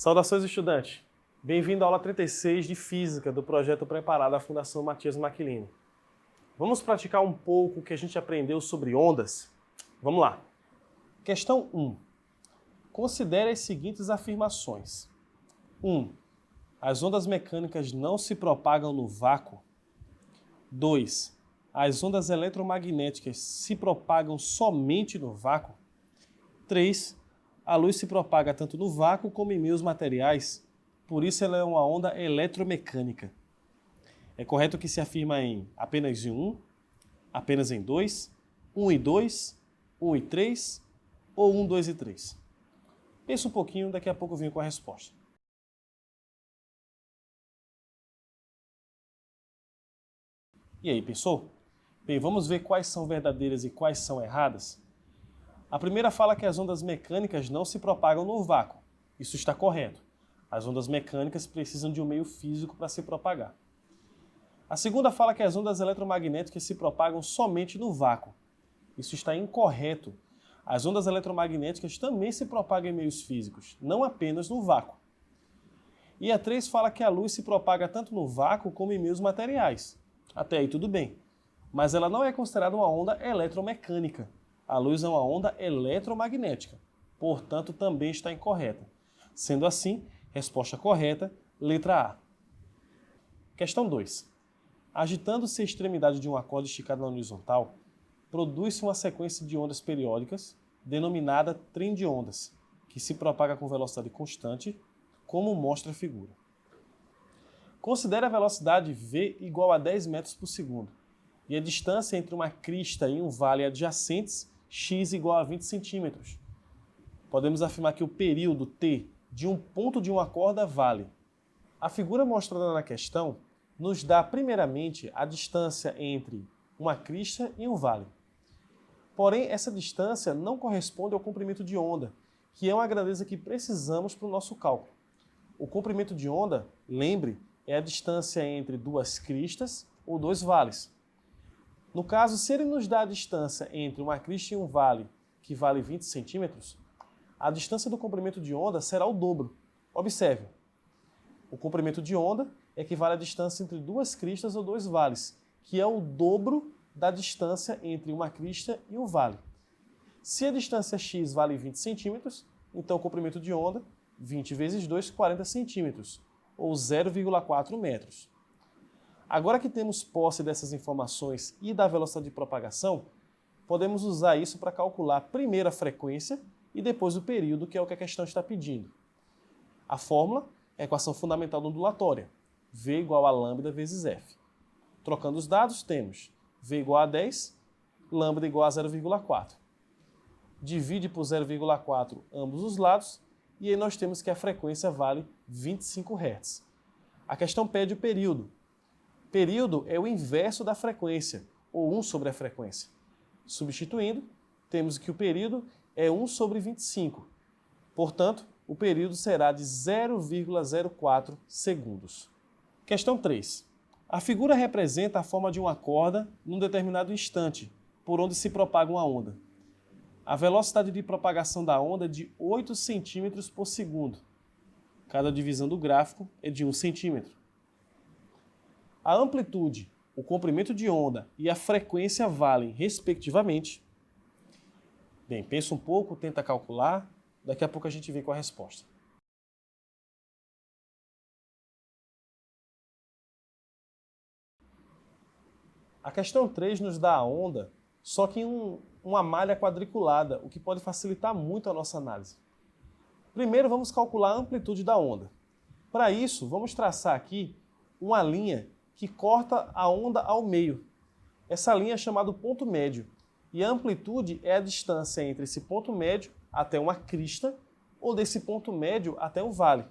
Saudações, estudante! Bem-vindo à aula 36 de Física do projeto preparado da Fundação Matias Maquilini. Vamos praticar um pouco o que a gente aprendeu sobre ondas? Vamos lá! Questão 1. Considere as seguintes afirmações. 1. As ondas mecânicas não se propagam no vácuo. 2. As ondas eletromagnéticas se propagam somente no vácuo. 3. A luz se propaga tanto no vácuo como em meios materiais, por isso ela é uma onda eletromecânica. É correto que se afirma em apenas em 1, apenas em 2, 1 e 2, 1 e 3 ou 1, 2 e 3? Pensa um pouquinho, daqui a pouco eu venho com a resposta. E aí, pensou? Bem, vamos ver quais são verdadeiras e quais são erradas? A primeira fala que as ondas mecânicas não se propagam no vácuo. Isso está correto. As ondas mecânicas precisam de um meio físico para se propagar. A segunda fala que as ondas eletromagnéticas se propagam somente no vácuo. Isso está incorreto. As ondas eletromagnéticas também se propagam em meios físicos, não apenas no vácuo. E a 3 fala que a luz se propaga tanto no vácuo como em meios materiais. Até aí tudo bem. Mas ela não é considerada uma onda eletromecânica. A luz é uma onda eletromagnética, portanto também está incorreta. Sendo assim, resposta correta, letra A. Questão 2. Agitando-se a extremidade de uma corda esticada na horizontal, produz-se uma sequência de ondas periódicas, denominada trem de ondas, que se propaga com velocidade constante, como mostra a figura. Considere a velocidade v igual a 10 metros por segundo e a distância entre uma crista e um vale adjacentes x igual a 20 centímetros. Podemos afirmar que o período t de um ponto de uma corda vale. A figura mostrada na questão nos dá primeiramente a distância entre uma crista e um vale. Porém, essa distância não corresponde ao comprimento de onda, que é uma grandeza que precisamos para o nosso cálculo. O comprimento de onda, lembre, é a distância entre duas cristas ou dois vales. No caso, se ele nos dá a distância entre uma crista e um vale, que vale 20 centímetros, a distância do comprimento de onda será o dobro. Observe, o comprimento de onda equivale à distância entre duas cristas ou dois vales, que é o dobro da distância entre uma crista e um vale. Se a distância x vale 20 centímetros, então o comprimento de onda, 20 vezes 2, 40 centímetros, ou 0,4 metros. Agora que temos posse dessas informações e da velocidade de propagação, podemos usar isso para calcular primeiro a frequência e depois o período, que é o que a questão está pedindo. A fórmula é a equação fundamental da ondulatória, V igual a lambda vezes F. Trocando os dados, temos V igual a 10, lambda igual a 0,4. Divide por 0,4 ambos os lados e aí nós temos que a frequência vale 25 Hz. A questão pede o período. Período é o inverso da frequência, ou 1 sobre a frequência. Substituindo, temos que o período é 1 sobre 25. Portanto, o período será de 0,04 segundos. Questão 3. A figura representa a forma de uma corda num determinado instante, por onde se propaga uma onda. A velocidade de propagação da onda é de 8 centímetros por segundo. Cada divisão do gráfico é de 1 centímetro. A amplitude, o comprimento de onda e a frequência valem, respectivamente. Bem, pensa um pouco, tenta calcular, daqui a pouco a gente vem com a resposta. A questão 3 nos dá a onda, só que em uma malha quadriculada, o que pode facilitar muito a nossa análise. Primeiro vamos calcular a amplitude da onda. Para isso, vamos traçar aqui uma linha que corta a onda ao meio. Essa linha é chamada ponto médio, e a amplitude é a distância entre esse ponto médio até uma crista ou desse ponto médio até um vale.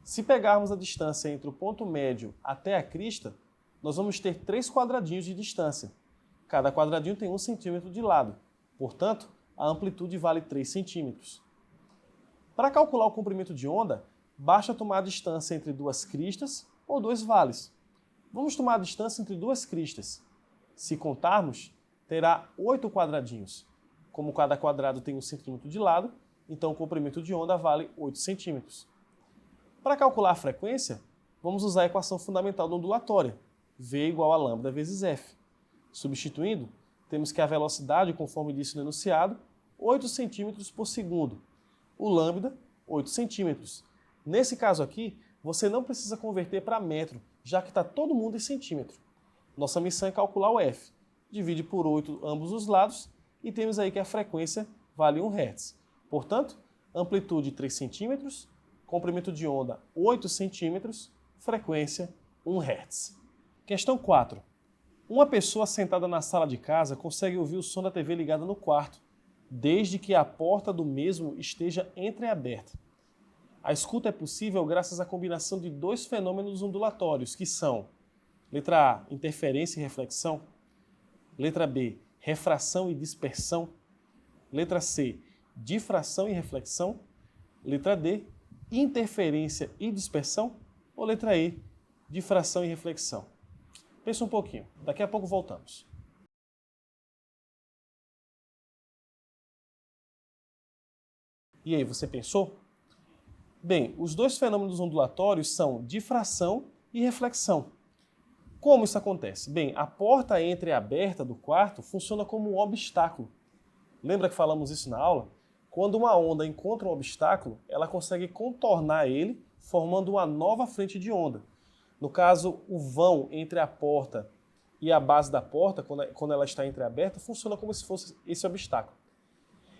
Se pegarmos a distância entre o ponto médio até a crista, nós vamos ter 3 quadradinhos de distância. Cada quadradinho tem 1 centímetro de lado, portanto, a amplitude vale 3 centímetros. Para calcular o comprimento de onda, basta tomar a distância entre duas cristas ou dois vales. Vamos tomar a distância entre duas cristas. Se contarmos, terá 8 quadradinhos. Como cada quadrado tem 1 centímetro de lado, então o comprimento de onda vale 8 centímetros. Para calcular a frequência, vamos usar a equação fundamental da ondulatória, V igual a lambda vezes F. Substituindo, temos que a velocidade, conforme disse no enunciado, 8 cm por segundo. O lambda, 8 centímetros. Nesse caso aqui, você não precisa converter para metro, já que está todo mundo em centímetro. Nossa missão é calcular o F. Divide por 8 ambos os lados e temos aí que a frequência vale 1 Hz. Portanto, amplitude 3 centímetros, comprimento de onda 8 centímetros, frequência 1 Hz. Questão 4. Uma pessoa sentada na sala de casa consegue ouvir o som da TV ligada no quarto, desde que a porta do mesmo esteja entreaberta. A escuta é possível graças à combinação de dois fenômenos ondulatórios, que são: letra A, interferência e reflexão; letra B, refração e dispersão; letra C, difração e reflexão; letra D, interferência e dispersão; ou letra E, difração e reflexão. Pensa um pouquinho, daqui a pouco voltamos. E aí, você pensou? Bem, os dois fenômenos ondulatórios são difração e reflexão. Como isso acontece? Bem, a porta entreaberta do quarto funciona como um obstáculo. Lembra que falamos isso na aula? Quando uma onda encontra um obstáculo, ela consegue contornar ele, formando uma nova frente de onda. No caso, o vão entre a porta e a base da porta, quando ela está entreaberta, funciona como se fosse esse obstáculo.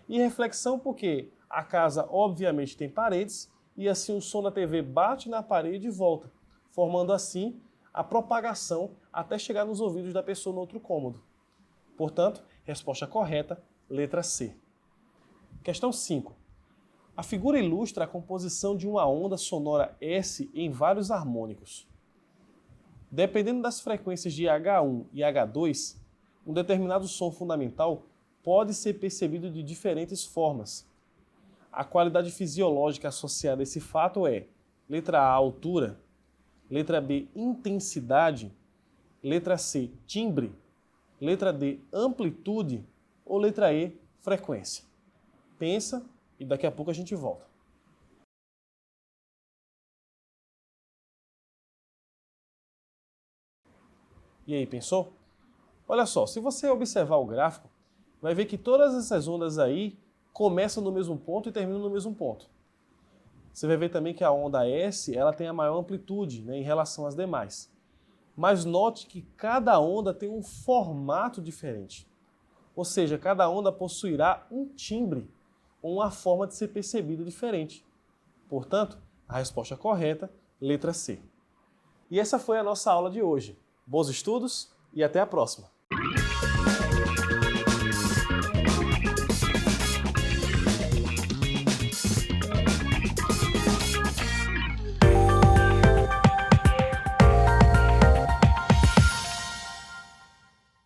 E reflexão porque a casa obviamente tem paredes e assim o som da TV bate na parede e volta, formando assim a propagação até chegar nos ouvidos da pessoa no outro cômodo. Portanto, resposta correta, letra C. Questão 5. A figura ilustra a composição de uma onda sonora S em vários harmônicos. Dependendo das frequências de H1 e H2, um determinado som fundamental pode ser percebido de diferentes formas. A qualidade fisiológica associada a esse fato é: letra A, altura; letra B, intensidade; letra C, timbre; letra D, amplitude; ou letra E, frequência. Pensa e daqui a pouco a gente volta. E aí, pensou? Olha só, se você observar o gráfico, vai ver que todas essas ondas aí começam no mesmo ponto e terminam no mesmo ponto. Você vai ver também que a onda S ela tem a maior amplitude, né, em relação às demais. Mas note que cada onda tem um formato diferente. Ou seja, cada onda possuirá um timbre ou uma forma de ser percebida diferente. Portanto, a resposta correta, letra C. E essa foi a nossa aula de hoje. Bons estudos e até a próxima!